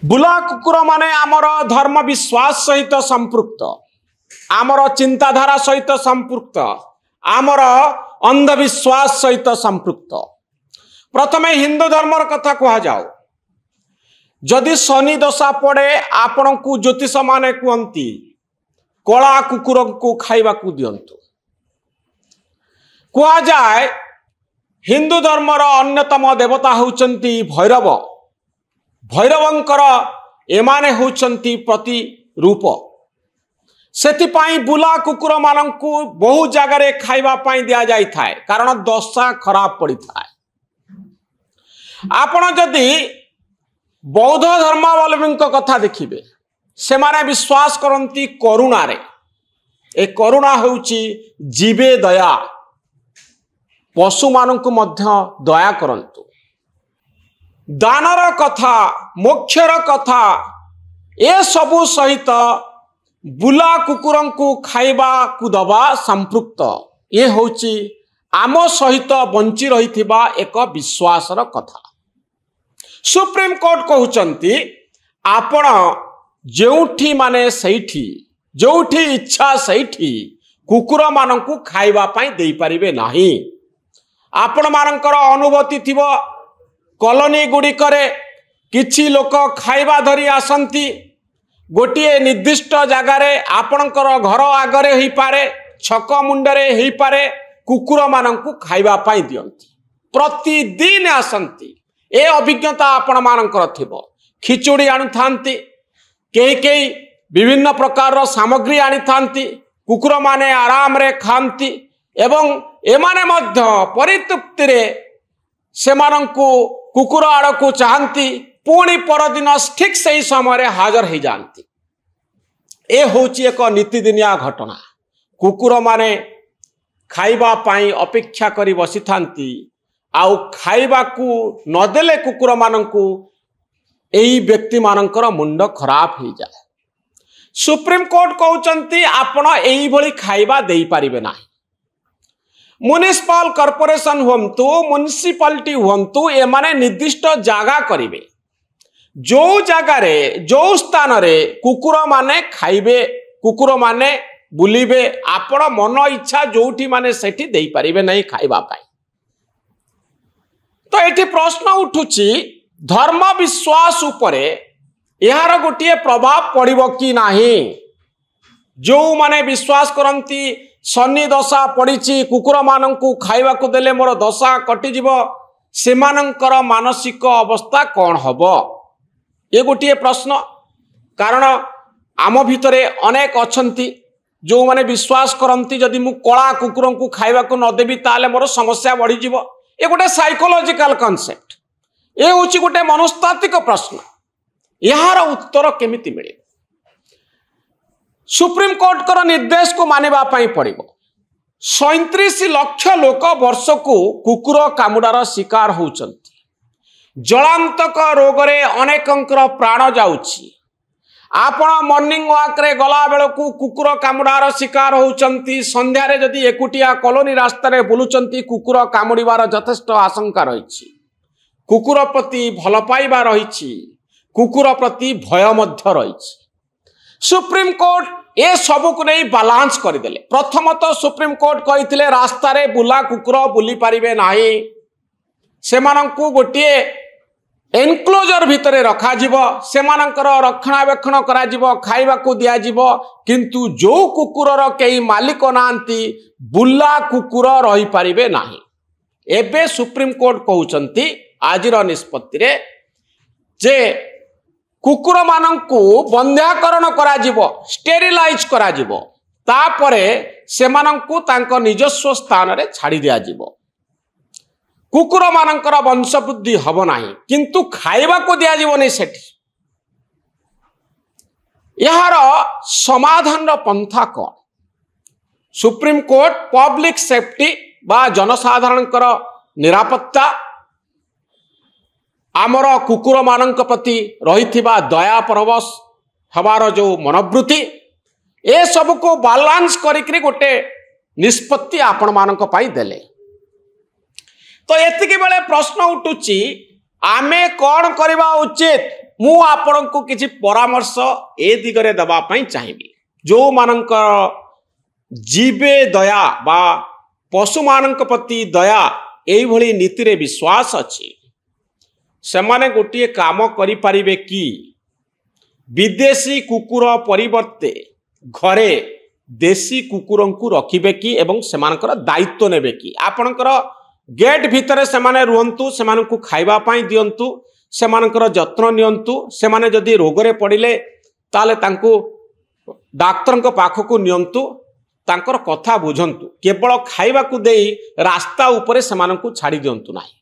बुला कुकुर माने आमर धर्म विश्वास सहित संपृक्त, आमर चिंताधारा सहित संपृक्त, आमर अंधविश्वास सहित संपृक्त। प्रथमे हिंदू धर्मर कथा कह जाओ। जदि शनि दशा पड़े आपण को ज्योतिष माने कहती कला कुकुर को खाइबा को दियंतु। कह जाए हिंदू धर्मर अन्यतम देवता होचंती भैरव। भैरवंकर एमाने होचंती प्रतिरूप। सेतिपाई बुला कुकुर मानंकु बहु जगार खाइबा पाई दिया जाई थाए, कारण दशा खराब पड़ी थाए। आपण जदि बौद्ध धर्मावलंबी कथा देखिबे, से माने विश्वास करती करुणा रे। ए करुणा होउची जीवे दया, पशु मानंकु मध्य दया करंतु। दानर कथा, मोक्षर कथा, ए सबु सहित बुला कुकुरंकु खाइबा को दबा संपृक्त। ये होउची आम सहित बंची रहिथिबा एक विश्वासर कथा। सुप्रीम कोर्ट कहउचंती आपण जेउठी माने सैठी, जोठी इच्छा सैठी कुकुर मानंकु खाइबा पाई देई परिबे नाही। आपण मानंकर अनुभूति थिबो, कॉलोनी गुडी करे किछि लोक खाइबा धरी आसंती, गोटिए निर्दिष्ट जगारे आपणकर घर आगरे ही पारे, छक मुंडरे ही पारे, कुकुर मानंकु खाइबा पाई दियंती। प्रतिदिन आसंती। ए अभिज्ञता आपण मानंकर थिबो। खिचुड़ी आनु थांती, केही विभिन्न प्रकार सामग्री आनी थांती, कुकुर माने आराम रे खांती एवं एमाने मध्य परितृप्ति रे सेमानंकु कुकुर आड़कू चाहती, पुणी परदिन ठीक सही समय हाजर हो जाती। ए होची एक नीतिदिनिया घटना। कुकुर माने खाइबा पाई अपेक्षा करी बसी थांती, आउ खाइबा को नदेले कुकुर मानंकु एई व्यक्ति मानंकर मुंड खराब हो जाए। सुप्रीम कोर्ट कहउचंती आपण एई भली खाइबा देई पारिबे नाही। म्युनिसिपल कॉर्पोरेशन हुंतु, म्युनिसिपालिटी हुंतु, ए माने निर्दिष्ट जागा करिवे। जो जगारे जो स्थान रे कुकुर माने खाइबे, कुकुर माने बुलिबे, आपण मन इच्छा जोठी माने सेठी देई पारिबे नाही खाइबा पाई। तो एठी प्रश्न उठुची धर्म विश्वास उपरे यार गोटे प्रभाव पड़िबो कि नाही। जो माने विश्वास करंती शनि दशा पड़ीची, कुकुर मानंकु खाइबा को देले मोर दशा कटि जिवो, सेमानंकर मानसिक अवस्था कौन हबो? ये गोटे प्रश्न। कारण आम भितरे अनेक अछंती जो माने विश्वास करंती जदि मु कला कुकुर को खाइबा को न देबी ताले मोर समस्या बढ़ी जिवो। ये गोटे साइकोलॉजिकल कॉन्सेप्ट। ये होची गोटे मनस्तात्विक प्रश्न। यार उत्तर केमिति मिले? सुप्रीम कोर्ट कर निर्देश को मानिबा पाई पड़िबो। 37 लाख लोक वर्ष को कुकुर कामुडार शिकार होउचंती। जलांतक रोग रे अनेकंकर प्राण जाउची। आपण मॉर्निंग वॉक रे गला बेलकू कुकुर कामुडार शिकार होउचंती। संध्या रे जदि एकुटिया कॉलोनी रास्ता रे बुलुचंती, कुकुर कामुड़ीबार यथेष्ट आशंका रहिछि। कुकुर प्रति भल पाइबा रहिछि, कुकुर प्रति भय मध्य रहिछि। सुप्रीम कोर्ट ए सबु को नहीं बालांस करदेले। प्रथमतः सुप्रीम कोर्ट कहिथिले रास्ता रे बुला कुकुर बुली पारिबे नाही, सेमानंकु गोटिए एनक्लोजर भितरे रखा जीवो, सेमानंकर रक्षणाबेक्षण करा जीवो, खाइबा को दिया जीवो। किंतु जो कुकुरर केही मालिक नांती, बुला कुकुर रही पारिबे नाही। एबे सुप्रीम कोर्ट कहउचंती आजिर निष्पत्ति रे जे कुकुर मानंकु बंध्याकरण करा जीवो, स्टेरिलाइज करा जीवो, तापरे सेमानंकु तांको निजस्व स्थान रे छाड़ी दिया जीवो। कुकुर मानंकर वंशवृद्धि हब नाही, किंतु खाइबा को दिया जीवो सेठी। यार समाधान पंथा कौन? सुप्रीम कोर्ट पब्लिक सेफ्टी बा जनसाधारणकर निरापत्ता, आमर कुकुर मानंक प्रति रहिथिबा दया परवश हबार जो मनोवृत्ति, ए सब को बालांस करिकरी गोटे निष्पत्ति आपण मानंक पाई देले। तो एतिके बेले प्रश्न उठुची आमे कौन करवा उचित? मु आपण को किसी परामर्श ए दिगरे दबा पई चाहिबी जो मानक जीवे दया बा पशु मानक प्रति दया एई भली नीति रे विश्वास अछि से माने गोटे काम करि परिबे कि विदेशी कुकुर परिवर्ते घरे देशी कुकुर को रखिबे कि एवं सेमानकर दायित्व नेबे कि आपणकर गेट भितर से माने रुहंतु सेमान को खाइबा पाई दियंतु सेमानकर जत्न नियंतु सेमाने जदि रोगरे पड़िले ताले तांको डाक्तर को पाख को नियंतु तांकर कथा बुझंतु केवल खाइबा को देई रास्ता ऊपर सेमान को छाड़ी दियंतु नाही।